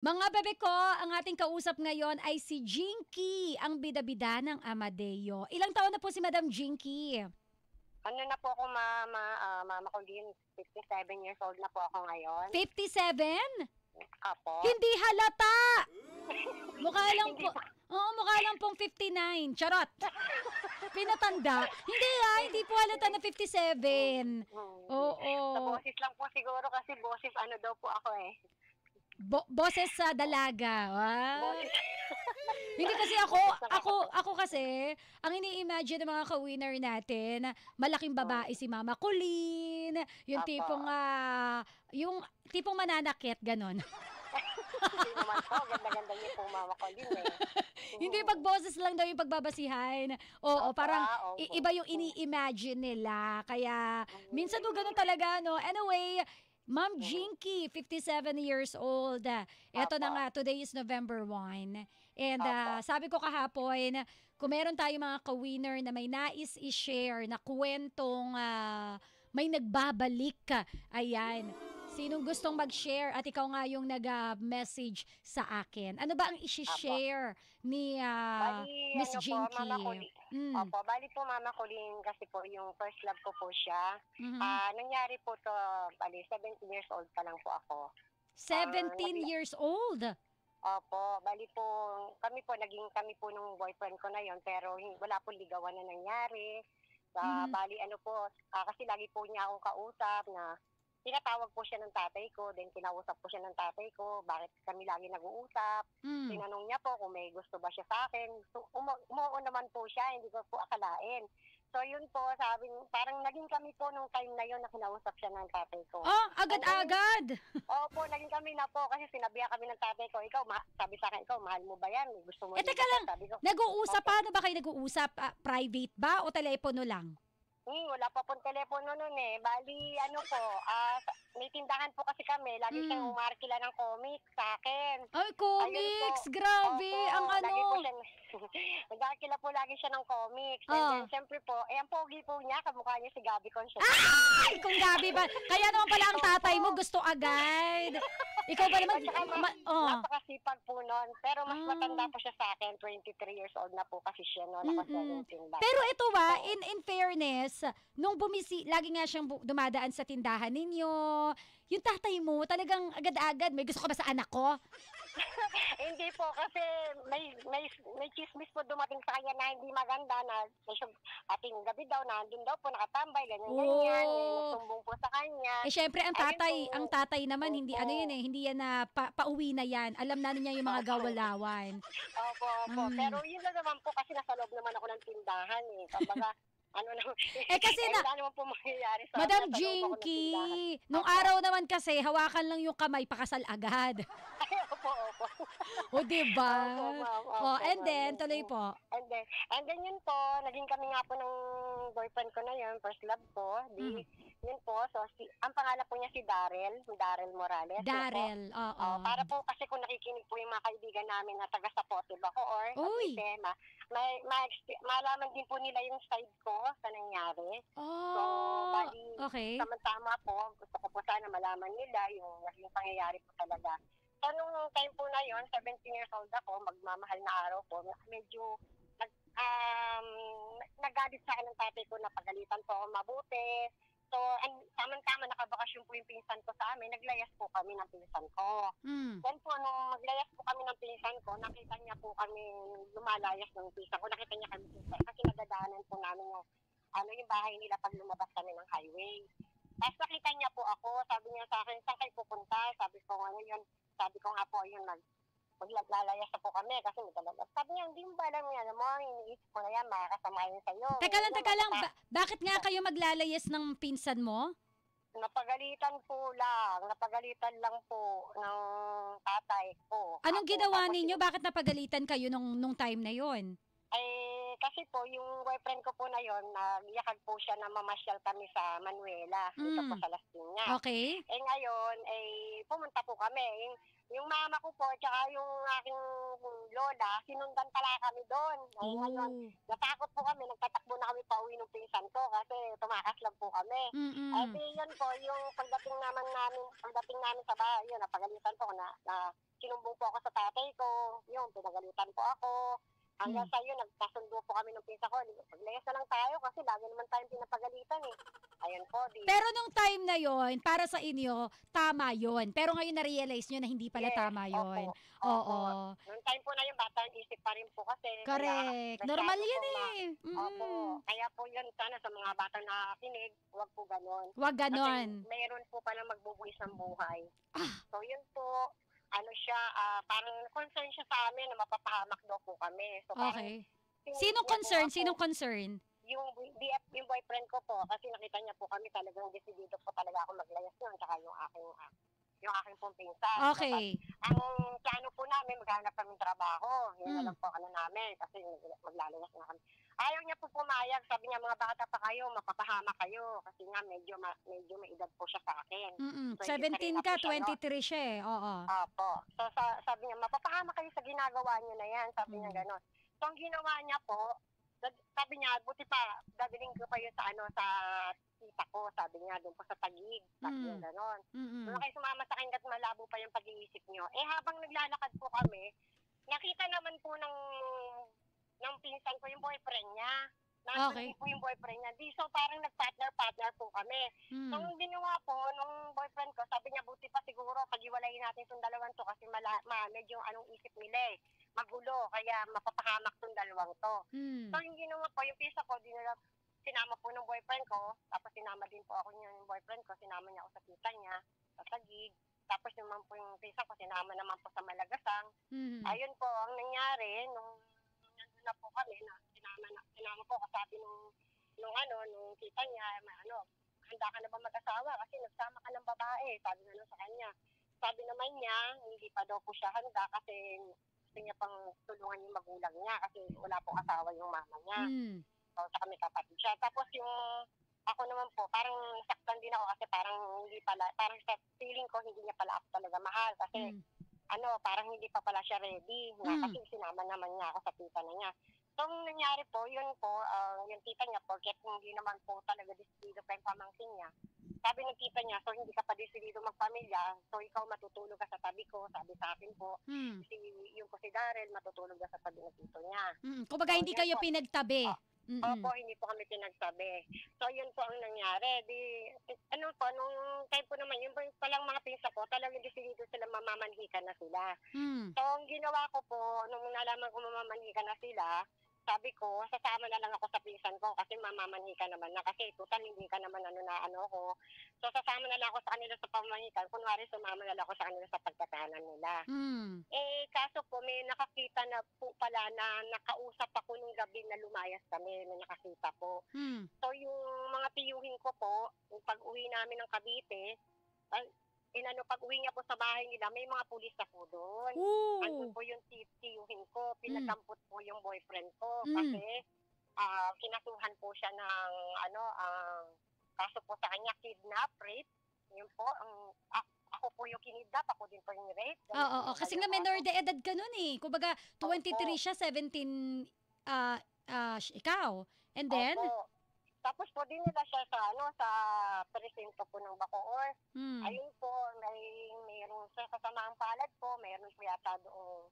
Mga bebe ko, ang ating kausap ngayon ay si Jinky, ang bida-bida ng Amadeo. Ilang taon na po si Madam Jinky? Ano na po ako mama ko din, 57 years old na po ako ngayon. 57? Apo. Hindi halata! Mukha lang po, oo, mukha lang pong 59. Charot! Pinatanda. Hindi po halata na 57. Oo. Sa boses lang po siguro kasi boses ano daw po ako eh. Boses sa dalaga. Boses. Hindi kasi ako kasi, ang ini-imagine ng mga ka-winner natin, malaking babae si Mama Colleen, yung Apo. tipong mananakit, ganon. Hindi naman po, ganda-ganda niyo po mama ko din eh. Hindi pag boses lang daw yung pagbabasihan. Oo, Opo, parang opo. iba yung ini-imagine nila. Kaya, minsan to ganun talaga, no? Anyway, Ma'am Jinky, 57 years old. Ito na Opo. nga, today is November 1. And Opo. sabi ko kahapon, kung meron tayong mga ka-winner na may nais i-share na kwentong may nagbabalik, ayan. Sinong gustong mag-share at ikaw nga yung nag-message sa akin. Ano ba ang i-share ni Bali, Miss ano po, Jinky? mama Colleen. Opo, bali po mama Colleen kasi po yung first love ko po siya. Mhm. Nangyari po to, bali 17 years old pa lang po ako. 17 years old? Opo, bali po, naging kami po nung boyfriend ko na yon pero wala po ligawan na nangyari. Bali ano po, kasi lagi po niya akong kausap na tinatawag po siya ng tatay ko, then kinausap po siya ng tatay ko, bakit kami lagi nag-uusap. Tinanong niya po kung may gusto ba siya sa akin. So, umuo naman po siya, hindi ko po akalain. So, yun po, parang naging kami po nung time na yun na kinausap siya ng tatay ko. Oh, agad-agad! Opo, naging kami na po kasi sinabihan kami ng tatay ko, sabi sa akin, ikaw, mahal mo ba yan? Gusto mo Teka ba? lang, Sabi ko, nag-uusap, paano ba kayo nag-uusap? Private ba o telepono lang? wala pa pong telepono nun eh. Bali, ano po, may tindahan po kasi kami. Lagi siyang umarkila ng comics sa akin. Ay, comics! Ayun po. Grabe! Opo, Ang ano? lagi po siya, nag-arkila po lagi siya ng comics. And then, syempre po, ang pogi po niya, kamukha niya si Gabby Concepcion. Ay, kung Gabi ba? Kaya naman pala ang tatay mo gusto agad. Ikaw ba naman? At saka napakasipag po nun. Pero mas matanda po siya sa akin. 23 years old na po kasi siya noon. Ako 17 lang. Pero ito in fairness, nung lagi nga siyang dumadaan sa tindahan ninyo, yung tatay mo talagang agad-agad, may gusto ka ba sa anak ko? Hindi po, kasi may chismis po dumating sa kanya na hindi maganda na ating gabi daw, nandun daw po nakatambay, ganyan-ganyan, nagsumbong po sa kanya. Eh syempre ang tatay naman hindi ano yun eh, hindi yan na pauwi na yan. Alam na niya yung mga gawalawan. Opo. Pero yun na naman po kasi nasa loob naman ako ng tindahan eh. Kumbaga, kasi wala naman po mangyayari sa Madam nasa loob ako ng tindahan. Jinky, nung araw naman kasi hawakan lang yung kamay, pakasal agad. Ay, opo. O diba? Opo, And then tuloy po. And then yun po, naging kami nga po ng boyfriend ko na yun, first love ko. Yun po, so ang pangalan po niya si Darrell Morales. Darrell, oo. Para po kasi kung nakikinig po yung mga kaibigan namin na taga-supportive ako or tema, malaman din po nila yung side ko sa nangyari. So, bali, okay. tama po, gusto ko po sana malaman nila yung naging pangyayari po talaga. So, nung time po na yon 17 years old ako, magmamahal na araw po, medyo nagalit sa akin ng tatay ko na pagalitan po ako mabuti. So, tama-tama nakabakasyon po yung pinsan ko sa amin, naglayas po kami ng pinsan ko. Then po, nung maglayas po kami ng pinsan ko, nakita niya po kami lumalayas ng pinsan ko, nakita niya kami kasi nadadaanan po namin yung bahay nila pag lumabas kami ng highway. Tapos nakita niya po ako, sabi niya sa akin, saan kayo pupunta? Sabi ko nga po, yun, maglalayas na po kami kasi may talaga. Sabi niya, hindi mo ba alam yan mo, iniisip ko na yan, makakasama yun sa'yo. Teka lang, bakit nga kayo maglalayas ng pinsan mo? Napagalitan lang po ng tatay ko. Anong ginawa ninyo? Bakit napagalitan kayo nung time na yon? Kasi kasi po, yung boyfriend ko po na yon, nagyakag po siya na mamasyal kami sa Manuela, dito po sa Las Piñas. Okay. Eh ngayon, pumunta po kami. Yung mama ko po, tsaka yung aking lola, sinundan pala kami doon. Eh ngayon, natakot po kami, nagtatakbo na kami pauwi ng pinsan ko kasi tumakas lang po kami. Eh di yun po, yung pagdating namin sa bahay, yun, napagalitan po ako na sinumbong po ako sa tatay ko, yun, pinagalitan po ako. Hanggang sa yun, nagkasundo po kami ng pinsa ko. Maglayas na lang tayo kasi lagi naman tayong pinapagalitan eh. Ayun po. Pero nung time na yon, para sa inyo, tama yon. Pero ngayon na-realize nyo na hindi pala tama yon. Oo. Nung time po na yung bata, isip pa rin po kasi. Correct. Normal yan eh. Opo. Kaya po yun, sana sa mga bata na kinig, huwag po ganon. Huwag ganon. Kasi mayroon po pala magbubuwis ng buhay. So yun po, parang concern siya sa amin na mapapahamak daw po kami. So, okay. Sinong concern? Yung boyfriend ko po, kasi nakita niya po kami talagang decidido po talaga ako maglayas nun, tsaka yung aking pong pinsan. Okay. So, ang plano po namin, maghanap kami trabaho. Yun na lang po namin, kasi maglalayas na kami. Ayaw niya po pumayag, sabi niya, mga bata pa kayo, mapapahama kayo. Kasi nga, medyo may edad po siya sa akin. So, 17 ka, 23 siya eh. Oo. Opo. So, sabi niya, mapapahama kayo sa ginagawa niyo na yan. Sabi niya gano'n. So, ang ginawa niya po, sabi niya, buti pa, dadaling ko pa yun sa tita ko. Sabi niya, doon po sa Taguig. Sabi niya gano'n. So, kayo sumama sa akin at malabo pa yung pag-iisip niyo. Eh, habang naglalakad po kami, nakita naman po ng pinsan ko yung boyfriend niya. Nandun po yung boyfriend niya. So, parang nag-partner po kami. So, ang ginawa po nung boyfriend ko, sabi niya, buti pa siguro, pag-iwalayin natin itong dalawan to kasi medyo anong isip nila eh. Magulo, kaya mapapahamak itong dalawang to. So, yung ginawa po, yung pinsan ko, sinama po ng boyfriend ko, tapos sinama din po ako niya ng boyfriend ko, sinama niya ako sa tita niya, sa Taguig. Tapos naman po yung pinsan ko, sinama naman po sa Malagasang. Ayun po, ang nangyari, nung nandun na po kami, sinama po kasabi nung tita niya, handa ka na ba mag-asawa? Kasi nagsama ka ng babae, sabi na sa kanya. Sabi naman niya, hindi pa daw po siya handa kasi gusto niya pang tulungan yung magulang niya kasi wala pong asawa yung mama niya. So, sa kami kapatid siya. Tapos yung ako naman po, parang saktan din ako kasi parang sa feeling ko hindi niya pala ako talaga mahal kasi parang hindi pa pala siya ready kasi sinama naman niya ako sa tita na niya. So, nangyari po, yun po, yung tita niya, porket hindi naman po talaga decidido pa yung pamangkin niya. Sabi ng tita niya, so hindi ka pa decidido magpamilya, so ikaw matutulog ka sa tabi ko, sabi sa akin po. Yung po si Darrell, matutulog ka sa tabi ng tito niya. Kumbaga hindi kayo pinagtabi. Opo, hindi po kami pinagsabi. So, yun po ang nangyari. Nung time po naman, yun po palang mga pinsa ko, talagang decidido sila mamamanhikan na sila. So, ang ginawa ko po, nung nalaman ko mamamanhikan na sila, sabi ko, sasama na lang ako sa pinsan ko kasi mamamanhikan naman na kasi total hindi ka naman ko. So, sasama na lang ako sa kanila sa pamamanhikan. Kunwari, sumama na lang ako sa kanila sa pagtatahanan nila. Eh, kaso po, may nakakita na po pala na nakausap ako nung gabi na lumayas kami, na nakakita po. So, yung mga tiyuhin ko po, yung pag-uwi namin ng Cavite, pag-uwi niya po sa bahay nila, may mga pulis na po doon. Andun po yung tiyuhin ko, pinagdampot po yung boyfriend ko kasi kinasuhan po siya ng kaso po sa kanya, kidnap, rape. Yun po, ako po yung kinidnap, ako din po yung rape. Oo, kasi nga minor de edad ka nun eh. Kumbaga, 23 siya, 17 ikaw. And then? Opo. Tapos po din nila siya sa presinto po ng Bacoor. Ayun po, mayroon sa kasamaang palad po, mayroon po yata doong,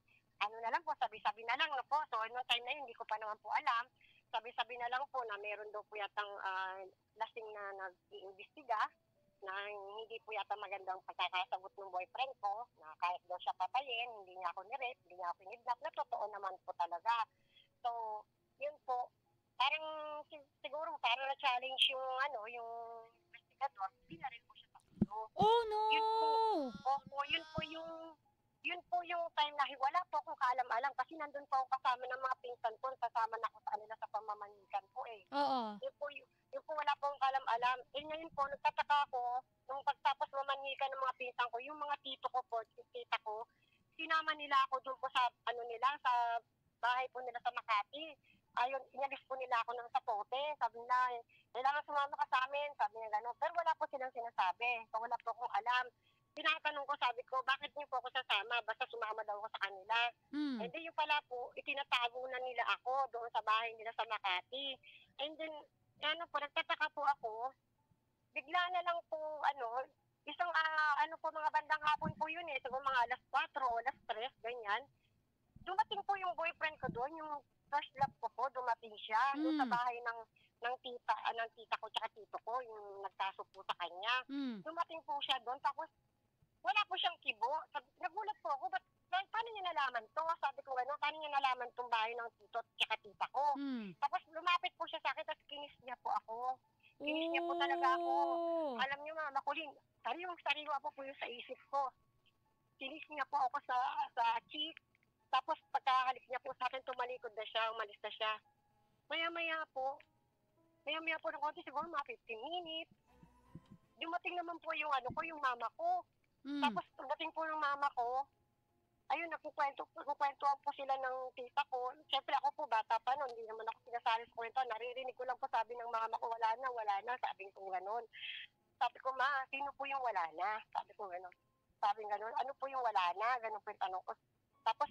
na lang po, sabi-sabi na lang, no po. So, noong time na yun, hindi ko pa naman po alam. Sabi-sabi na lang po na mayroon daw po yatang lasing na nag-iimbestiga na hindi po yata magandang pagkakasagot ng boyfriend ko, na kahit daw siya patayin, hindi niya ako ni-rape, hindi niya ako kinidnap, na totoo naman po talaga. So, yun po, parang siguro parang na-challenge yung investigador, hindi na rin po siya takbo. Oh no! Yun po yung time na wala po akong kaalam-alam kasi nandun po ako kasama ng mga pinsan ko, kasama na ako sa kanila sa pamamanikan po eh. Oo. Yun po wala po akong kaalam-alam. Ngayon po, nagtataka ako, nung pagtapos mamanikan ng mga pinsan ko, yung mga tito ko po, tita ko, sinama nila ako doon po sa sa bahay po nila sa Makati. ayun, inalis po nila ako ng sapote. Sabi nila, kailangan sumama ka sa amin. Sabi niya gano'n. Pero wala po silang sinasabi. So, wala po akong alam. Tinatanong ko, sabi ko, bakit niyo po ako sasama? Basta sumama daw ako sa kanila. Hindi yung pala po, itinatago na nila ako doon sa bahay nila sa Makati. And then, ano po, nagtataka po ako, bigla na lang po, isang, po, mga bandang hapon po yun eh. Siguro mga alas 4 o alas 3, ganyan. Dumating po yung boyfriend ko doon, yung first love ko po, dumating siya doon sa bahay ng tita ko tsaka tito ko, yung nagtaso po sa kanya. Dumating po siya doon, tapos wala po siyang kibo. Nagulat po ako, paano niya nalaman to? Sabi ko gano'n, paano niya nalaman tong bahay ng tito tsaka tita ko? Tapos lumapit po siya sa akin, tapos kinis niya po ako. Kinis niya po talaga ako. Alam niyo mga makulin, sariwa po yung sa isip ko. Kinis niya po ako sa cheek. Tapos pagkahalik niya po sa akin, tumalikod na siya, umalis na siya. Maya-maya po ng konti, siguro mga 15 minutes. Dumating naman po yung yung mama ko. Tapos pagdating po ng mama ko, ayun, nagkukwentuhan po sila ng tita ko. Siyempre ako po, bata pa noon, hindi naman ako sinasali sa kwento. Naririnig ko lang po, sabi ng mama ko, wala na. Sabi ko gano'n. Sabi ko, ma, sino po yung wala na? Sabi ko gano'n. Sabi gano'n, ano po yung wala na? Gano'n po yung tanong ko. Tapos,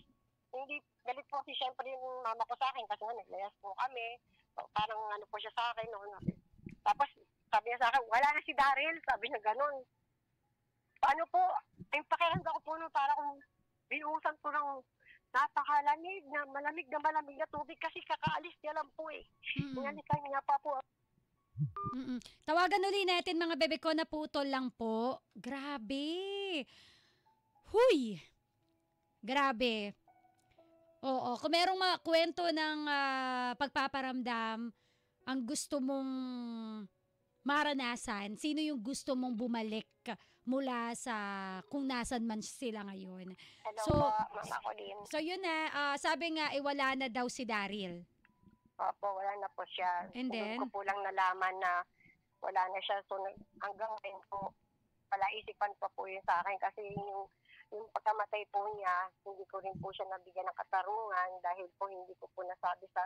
hindi, galit po si siyempre yung mama ko sa akin kasi nga naglayas po kami. So, parang po siya sa akin noon. Tapos, sabi niya sa akin, wala na si Daryl. Sabi niya gano'n. Paano po, yung pakiramdam ko po noon, parang binuhusan ko ng napakalamig na malamig na tubig kasi kakaalis niya lang po eh. Inalikan niya pa po. Tawagan uli natin mga bebe ko, na putol lang po. Grabe. Huy. Grabe. Oo, kung merong mga kwento ng pagpaparamdam, ang gusto mong maranasan, sino yung gusto mong bumalik mula sa kung nasan man sila ngayon. Hello po, Mama Colleen. So yun na, sabi nga, wala na daw si Daryl. Opo, wala na po siya. And then? Doon ko po lang nalaman na wala na siya. So hanggang ngayon po, palaisipan pa po yun sa akin kasi yung pagkamatay po niya, hindi ko rin po siya nabigyan ng katarungan dahil po hindi ko po nasabi sa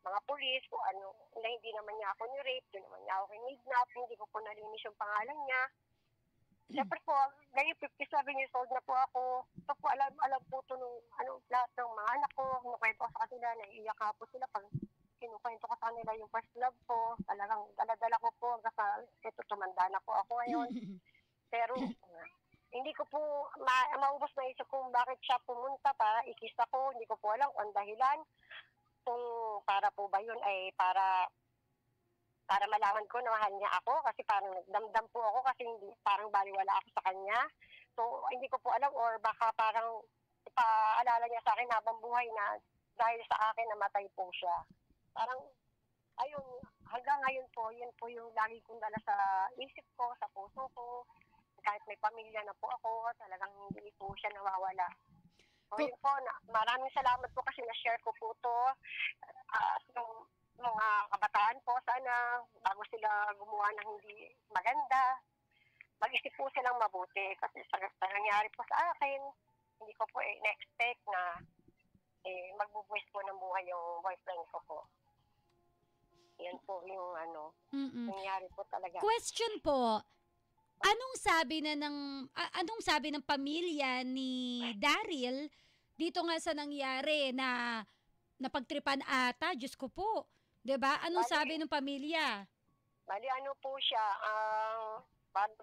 mga pulis kung na hindi naman niya ako ni-rape, hindi naman niya ako kinidnap, hindi ko po nalinis yung pangalan niya. Siyempre po, ngayon 57 years old na po ako. Ito po, alam po ito nung lahat ng mga anak ko, kinukwento ko sa kanila, naiiyak po sila pag kinukwento ko sa kanila yung first love ko. Talagang daladala ko po hanggang sa ito, tumanda na po ako ngayon. Pero hindi ko po maubos na isip kung bakit siya pumunta para ikis ako. Hindi ko po alam kung dahilan. Kung para po ba yun ay para malaman ko na mahal niya ako kasi parang nagdamdam po ako kasi hindi, parang baliwala ako sa kanya. So, hindi ko po alam or baka parang ipaalala niya sa akin habang buhay na dahil sa akin namatay po siya. Parang, ayun, hanggang ngayon po, yun po yung lagi kong dala sa isip ko, sa puso ko. Kahit may pamilya na po ako, talagang hindi po siya nawawala. So, yun po, maraming salamat po kasi na-share ko po to. Yung mga kabataan po, sana bago sila gumawa ng hindi maganda, mag-isip po silang mabuti. Kasi sa nangyari po sa akin, hindi ko po na-expect na magbubuwis po ng buhay yung boyfriend ko po. Yan po yung nangyari po talaga. Question po, anong sabi ng pamilya ni Daryl dito nga sa nangyari na napagtripan ata? Diyos ko po. 'Di ba? Anong sabi ng pamilya? Bali po siya,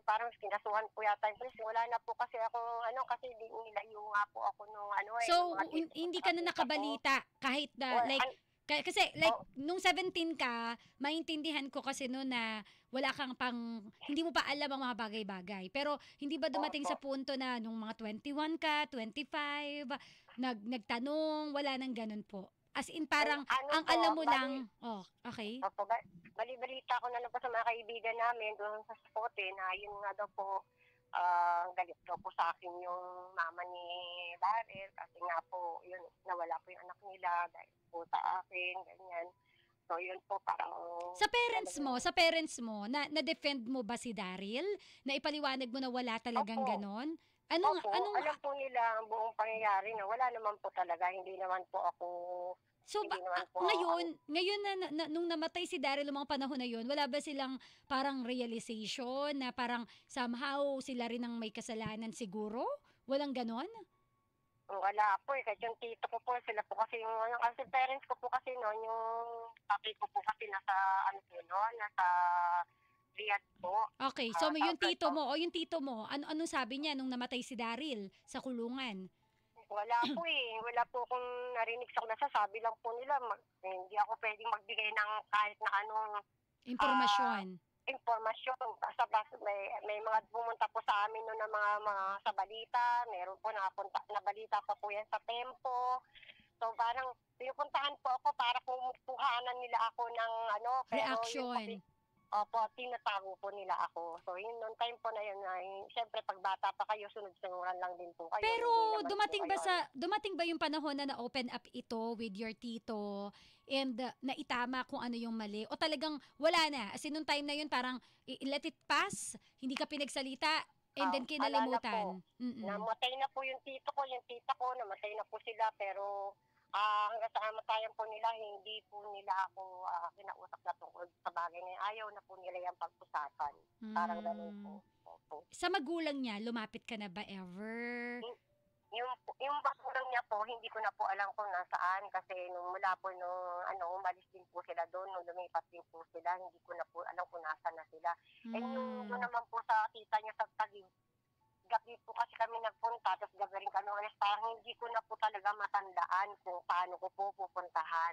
parang kinasuhan po yata yung police. Wala na po kasi akong kasi nilayo nga po ako nung So, hindi ka na nakabalita kahit na kasi nung 17 ka, maintindihan ko kasi noon na wala kang hindi mo pa alam ang mga bagay-bagay. Pero hindi ba dumating sa punto na nung mga 21 ka, 25, nagtanong, wala nang ganun po? As in parang ang alam mo lang, okay. Opo, bali-balita ko na lang po sa mga kaibigan namin doon sa spote na yun nga daw po, galit daw po sa akin yung mama ni Daryl kasi nga po, yun, nawala po yung anak nila dahil po sa akin, ganyan. So, yun po parang... Sa parents mo, na-defend mo ba si Daryl? Na ipaliwanag mo na wala talagang ganon? Opo, alam po nila ang buong pangyayari na wala naman po talaga, hindi naman po ako, So hindi naman po ngayon na nung namatay si Daryl nung mga panahon na yun, wala ba silang parang realization na parang somehow sila rin ang may kasalanan siguro? Walang ganon? wala po eh, kahit yung tito ko po, sila po kasi kasi parents ko po kasi noon, yung tatay ko po kasi nasa, ano po noon, nasa Riyadh po. Okay, so Sa abroad po. yung tito mo, anong sabi niya nung namatay si Daryl sa kulungan? Wala po eh. Wala po akong narinig sa kanila. Sabi lang po nila, hindi ako pwedeng magbigay ng kahit na anong Impormasyon. impormasyon. Basta may mga pumunta po sa amin noon ng mga sa balita. Meron po nakapunta na balita pa po yan sa Tempo. So parang pinupuntahan po ako para kuhanan nila ako ng pero Reaction. Opo, tinatago po nila ako. So, yun, noong time po na yun, siyempre, pag bata pa kayo, sunod-sunuran lang din po kayo. Pero Hindi naman po kayo, dumating ba yung panahon na na-open up ito with your tito and naitama kung ano yung mali? O talagang wala na? As in, nung time na yun, parang let it pass, hindi ka pinagsalita, and then kinalimutan. Namatay na po yung tito ko, yung tita ko, namatay na po sila, pero hanggang sa kamatayan po nila, hindi po nila ako kinausap na tungkol sa bagay na yun. Ayaw na po nila yung pag-usapan. Parang ganun po. Opo. Sa magulang niya, lumapit ka na ba ever? Yung magulang niya po, hindi ko na po alam kung nasaan kasi nung mula po umalis din po sila doon, nung lumipat din po sila, hindi ko na po alam kung nasaan na sila. And yung naman po sa tita niya sa Taguig, gabi po kasi kami nagpunta, tapos gabi rin kami ulit, parang hindi ko na po talaga matandaan kung paano ko po pupuntahan.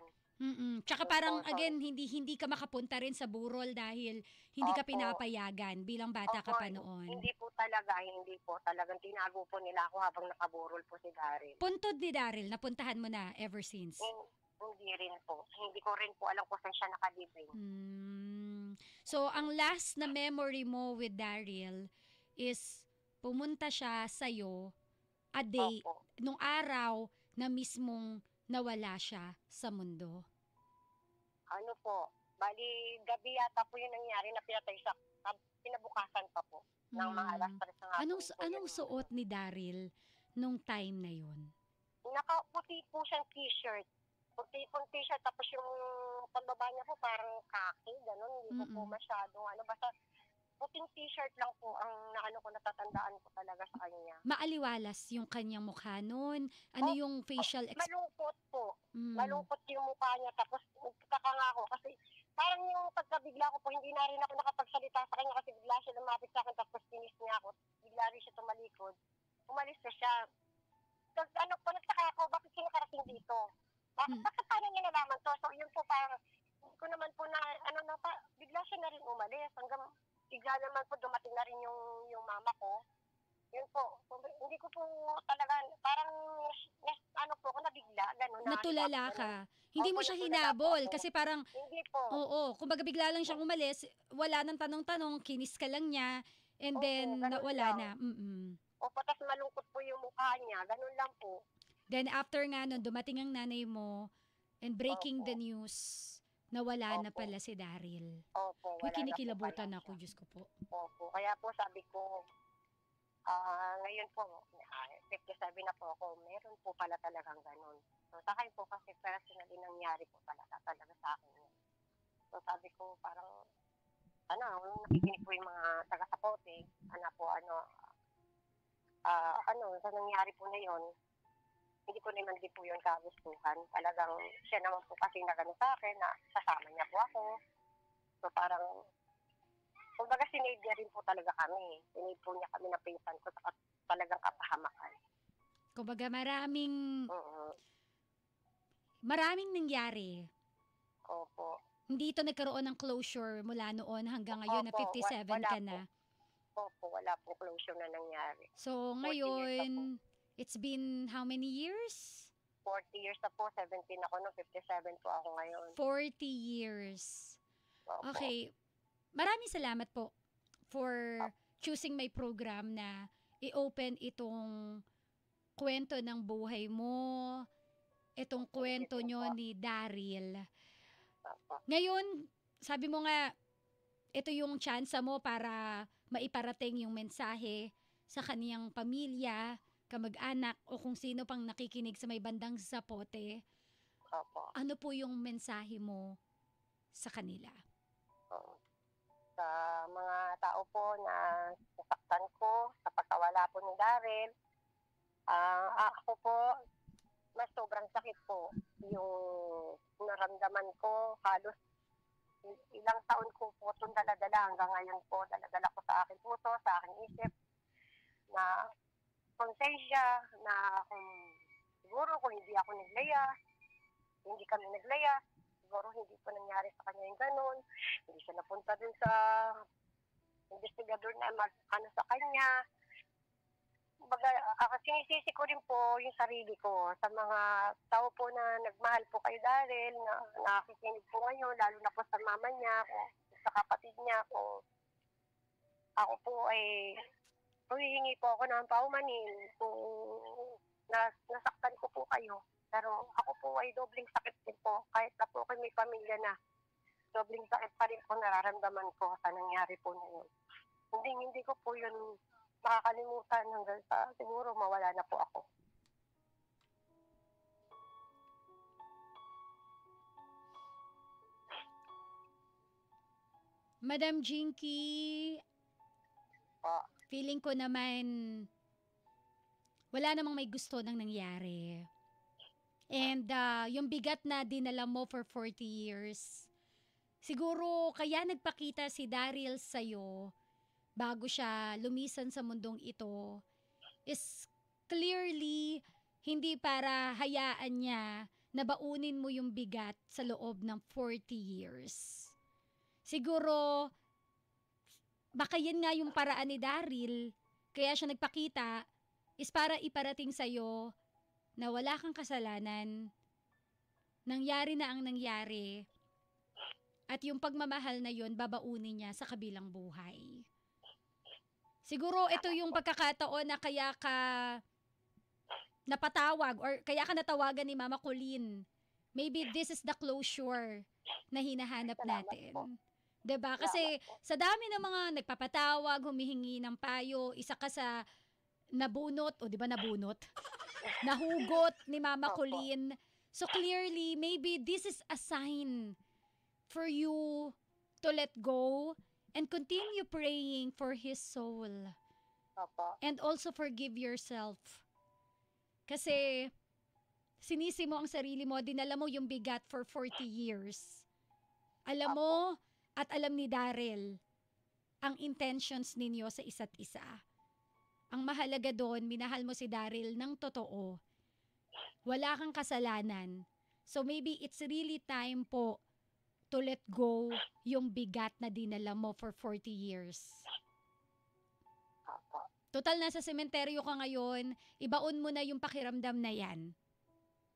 Tsaka parang again, hindi ka makapunta rin sa burol dahil hindi ka pinapayagan bilang bata ka pa noon. Hindi po talagang tinago po nila ako habang nakaburol po si Daryl. Puntod ni Daryl, napuntahan mo na ever since? Hindi rin po. Hindi ko rin po alam kung saan siya nakalibing. So, ang last na memory mo with Daryl is pumunta siya sa'yo a day, nung araw na mismong nawala siya sa mundo. Ano po, bali gabi yata po yung nangyari na pinatay siya, pinabukasan pa po ng mga alas 3 na nga. Anong suot ni Daryl nung time na yun? Nakaputi po siyang t-shirt. Puti pong t-shirt, tapos yung pambaba niya po parang khaki, gano'n. Hindi ko po masyadong basta puting t-shirt lang po ang natatandaan ko talaga sa kanya. Maaliwalas yung kanyang mukha noon? Ano yung facial malungkot po. Malungkot yung mukha niya. Tapos nagkaka nga ako kasi parang yung pagkabigla ko po, hindi na rin ako nakapagsalita sa kanya kasi bigla siya lumapit sa akin tapos tinis niya ako. Bigla rin siya tumalikod. Umalis na siya. Tapos nagtaka ako, bakit siya nakarating dito? Bakit paano niya nalaman to? So yun po parang, hindi ko naman po bigla siya na rin umalis. Hanggang bigla naman po dumating na rin yung mama ko. Yun po. Hindi ko po talaga, parang ako nabigla, gano'n. Natulala ka. Hindi mo siya hinabol kasi parang, hindi po. Oo, kumbaga bigla lang siyang umalis, wala nang tanong-tanong, kinis ka lang niya, and then wala na. Opo, tas malungkot po yung mukha niya, ganun lang po. Then after nga nun, dumating ang nanay mo, and breaking the news, nawala na pala si Daryl. Opo, wala kinikilabutan na po ako, Diyos ko po. Opo, kaya po sabi ko, ngayon po, 57 na po ako, meron po pala talagang ganun. So sa akin po kasi personally nangyari po talaga sa akin. So sabi ko parang, nakikinig po yung mga taga-sapote, sa nangyari po na yon, hindi ko naman din po yun kagustuhan. Talagang siya naman po kasi nagano sa akin na sasama niya po ako. So parang, kumbaga sinave niya rin po talaga kami. Sinave po niya kami na pinsan ko sa talagang kapahamakan. Kumbaga maraming nangyari. Opo. Hindi ito nagkaroon ng closure mula noon hanggang ngayon na 57 ka na. Opo, wala po closure na nangyari. So ngayon, it's been how many years? 40 years na po, 17 ako no, 57 po ako ngayon. 40 years. Opo. Okay. Maraming salamat po for choosing my program na i-open itong kwento ng buhay mo, itong kwento nyo ni Daryl. Ngayon, sabi mo nga, ito yung chance mo para maiparating yung mensahe sa kaniyang pamilya, kamag-anak, o kung sino pang nakikinig sa may bandang Zapote, Opo. ano po yung mensahe mo sa kanila? Sa mga tao po na nasaktan ko sa pagkawala po ni Daryl, ako po, mas sobrang sakit po yung naramdaman ko. Halos ilang taon ko po itong daladala hanggang ngayon po. Daladala ko sa aking puso, sa aking isip, na konsensya na siguro kung hindi ako naglaya, hindi kami naglaya, siguro hindi po nangyari sa kanya yung ganun. Hindi siya napunta dun sa investigador na sa kanya. Baga, sinisisi ko rin po yung sarili ko sa mga tao po na nagmahal po kay Daryl, na nakikinig po ngayon, lalo na po sa mama niya, sa kapatid niya. Kung ako po ay humihingi po ako ng paumanin kung nasaktan ko po kayo. Pero ako po ay dobling sakit din po. Kahit na po may pamilya na, dobling sakit pa rin po nararamdaman ko sa nangyari po na yun. Hindi ko po yun makakalimutan hanggang sa siguro mawala na po ako. Madam Jinky, feeling ko naman wala namang may gusto nang nangyari. And yung bigat na dinala mo for 40 years, siguro kaya nagpakita si Daryl sa'yo bago siya lumisan sa mundong ito is clearly hindi para hayaan niya na baunin mo yung bigat sa loob ng 40 years. Siguro, baka yan nga yung paraan ni Daryl, kaya siya nagpakita, is para iparating sa'yo na wala kang kasalanan, nangyari na ang nangyari, at yung pagmamahal na yun, babaunin niya sa kabilang buhay. Siguro ito yung pagkakataon na kaya ka napatawag or kaya ka natawagan ni Mama Colleen. Maybe this is the closure na hinahanap natin. 'Di ba? Kasi sa dami ng mga nagpapatawag, humihingi ng payo, isa ka sa nabunot, o 'di ba nabunot? Nahugot ni Mama Colleen. So clearly, maybe this is a sign for you to let go and continue praying for his soul. And also forgive yourself. Kasi sinisi mo ang sarili mo, dinala mo yung bigat for 40 years. Alam mo at alam ni Daryl ang intentions ninyo sa isa't isa. Ang mahalaga doon, minahal mo si Daryl ng totoo. Wala kang kasalanan. So maybe it's really time po to let go yung bigat na dinala mo for 40 years. Total, nasa sementeryo ka ngayon, ibaon mo na yung pakiramdam na yan.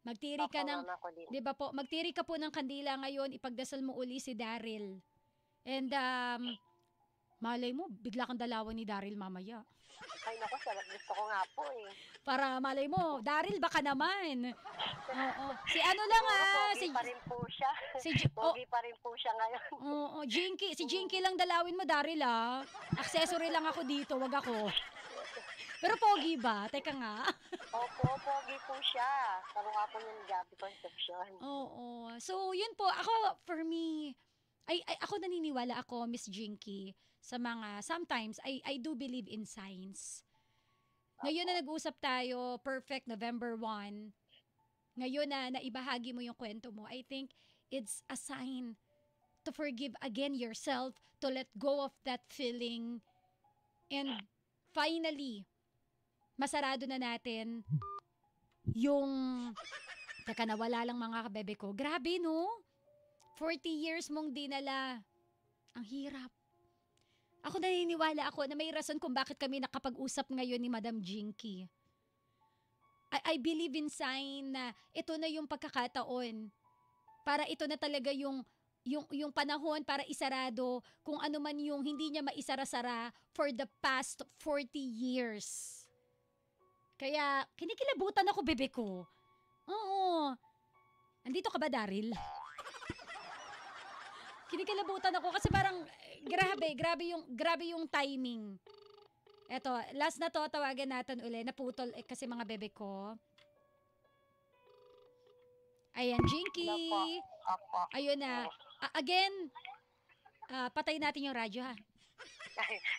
Magtiri ka ng, di ba po, magtiri ka po ng kandila ngayon, ipagdasal mo uli si Daryl. And, malay mo, bigla kang dalawan ni Daryl mamaya. Ay, naku, gusto ko nga po eh. Para malay mo, Daryl, baka naman. Oo. Si ano lang Pogi pa rin po siya. Pogi pa rin po siya ngayon. Oo, Jinky. Si Jinky lang dalawin mo, Daryl Accessory lang ako dito, wag ako. Pero pogi ba? Teka nga. Opo, pogi po siya. Kamukha po yung Gabby Concepcion. Oo. So, yun po. Ako, for me, ako naniniwala ako, Miss Jinky, sa mga, sometimes, I do believe in signs. Ngayon na nag-usap tayo, perfect November 1, ngayon na naibahagi mo yung kwento mo, I think it's a sign to forgive again yourself, to let go of that feeling, and finally, masarado na natin yung, teka, nawala lang mga kabebe ko. Grabe, no? 40 years mong dinala. Ang hirap. Ako naniniwala ako na may rason kung bakit kami nakapag-usap ngayon ni Madam Jinky. I believe in sign na ito na yung pagkakataon. Para ito na talaga yung panahon para isarado kung ano man yung hindi niya maisara-sara for the past 40 years. Kaya kinikilabutan ako, bebe ko. Oo. Andito ka ba, Daryl? Kinikilabutan ako kasi parang grabe yung timing. Eto, last na to, tawagan natin uli. Naputol kasi mga bebe ko. Ayan, Jinky. Opo. Ayun na. Again, patay natin yung radyo, ha?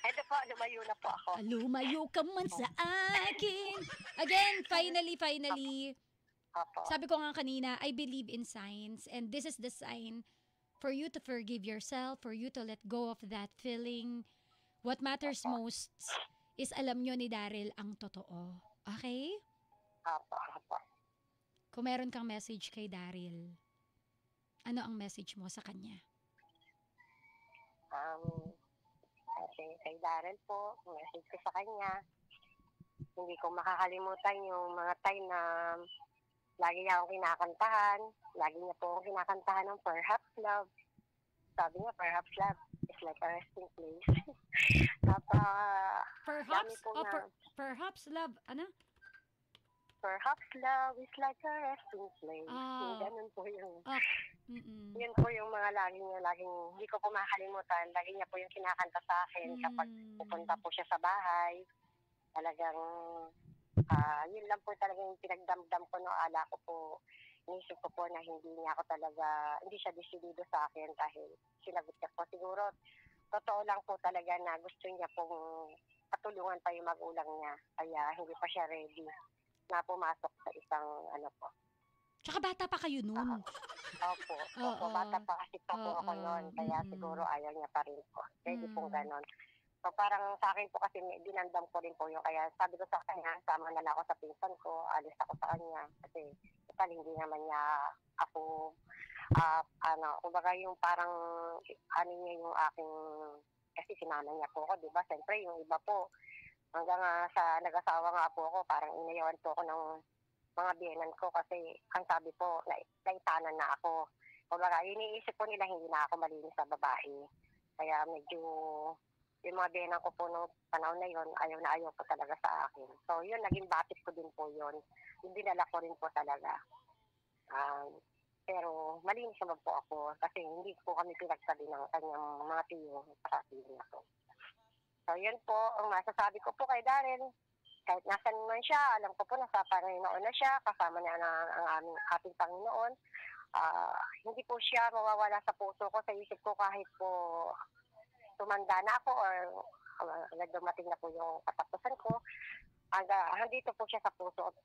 Ito po, lumayo na po ako. Lumayo ka man sa akin. Again, finally. Opo. Sabi ko nga kanina, I believe in signs. And this is the sign for you to forgive yourself, for you to let go of that feeling. What matters most is alam nyo ni Daryl ang totoo. Okay? Opo. Kung meron kang message kay Daryl, ano ang message mo sa kanya? Kay Daryl po, message ko sa kanya, hindi ko makakalimutan yung mga time na lagi niya akong kinakantahan. Lagi niya po akong kinakantahan ng Perhaps Love. Sabi niya, Perhaps Love is like a resting place. Perhaps Love, ano? Perhaps love is like a resting place. Yung ganun po yung... Yun po yung mga laging hindi ko po makakalimutan. Lagi niya po yung kinakanta sa akin kapag pupunta po siya sa bahay. Talagang, yun lang po talaga yung pinagdamdam ko, no. Ala ko po, inisip ko po na hindi siya desidido sa akin dahil sinagot niya po. Siguro, totoo lang po talaga na gusto niya pong patulungan pa yung magulang niya. Kaya hindi pa siya ready na pumasok sa isang po. Tsaka bata pa kayo nun. Opo, bata pa kasi po ako noon. Kaya siguro ayaw niya pa rin po. Pwede pong ganon. So parang sa akin po kasi dinandam ko rin po yung kaya sabi ko sa kanya, sama na lang ako sa pinsan ko, alis ako sa kanya. Kasi hindi naman niya ako, kumbaga yung parang, niya yung aking, kasi sinama niya po ako, di ba? Siyempre yung iba po, hanggang sa nag-asawa nga po ako, parang inayawan po ako ng mga biyenan ko kasi ang sabi po, naitanan na ako. Kumbaga, iniisip po nila hindi na ako malinis sa babae. Kaya medyo, yung mga biyenan ko po noong panahon na yun, ayaw po talaga sa akin. So yun, naging batis ko din po yun. Hindi dinala ko rin po talaga. Pero malinis naman po ako kasi hindi po kami pinagsabi ng kanyang mga tiyo sa akin ako. So, yun po, ang masasabi ko po kay Daryl, kahit nasan man siya, alam ko po nasa Panginoon na siya, kasama niya ang ating Panginoon. Hindi po siya mawawala sa puso ko, sa isip ko kahit po tumanda na ako or dumating na po yung katapusan ko. Handito po siya sa puso at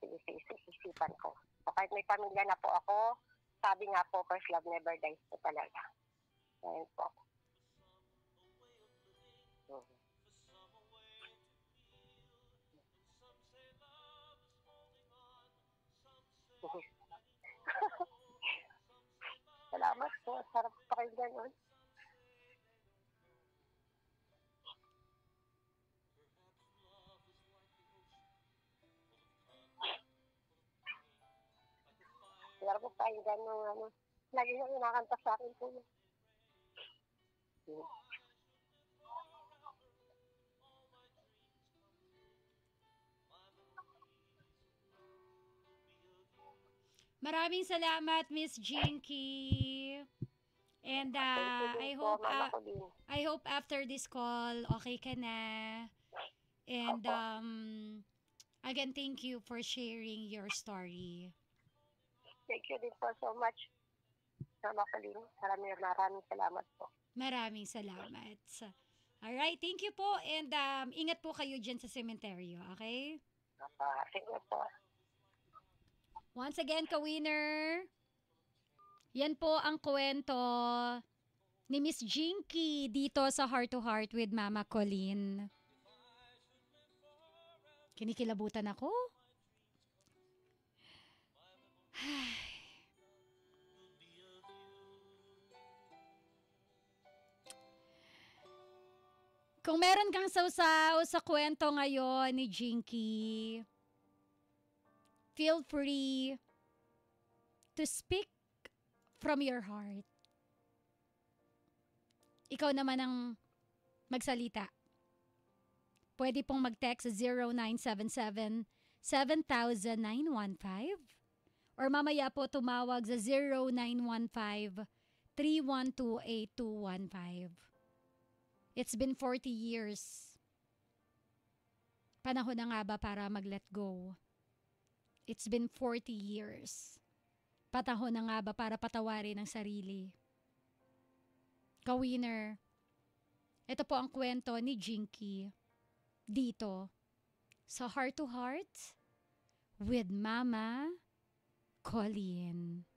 isipan ko. So, kahit may pamilya na po ako, sabi nga po, first love never dies po talaga. Ayun po. Salamat po. Sarap pakinggan nun. Sarap po pakinggan nung lagi niyang inakanta sa akin po. Maraming salamat, Miss Jinky. And I hope after this call, okay ka na. And again, thank you for sharing your story. Thank you din po so much. Maraming salamat po. Maraming salamat. Alright, thank you po. And ingat po kayo dyan sa sementeryo, okay? Thank you po. Once again, ka-winner, yan po ang kwento ni Miss Jinky dito sa Heart to Heart with Mama Colleen. Kinikilabutan ako. Kung meron kang sausaw sa kwento ngayon ni Jinky, feel free to speak from your heart. Ikaw naman ang magsalita. Pwede pong mag-text sa 0977-70915 or mamaya po tumawag sa 0915-312-8215. It's been 40 years Panahon na nga ba para mag-let go? It's been 40 years. Panahon na nga ba para patawarin ang sarili? Ka-winner, ito po ang kwento ni Jinky dito sa Heart to Heart with Mama Colleen.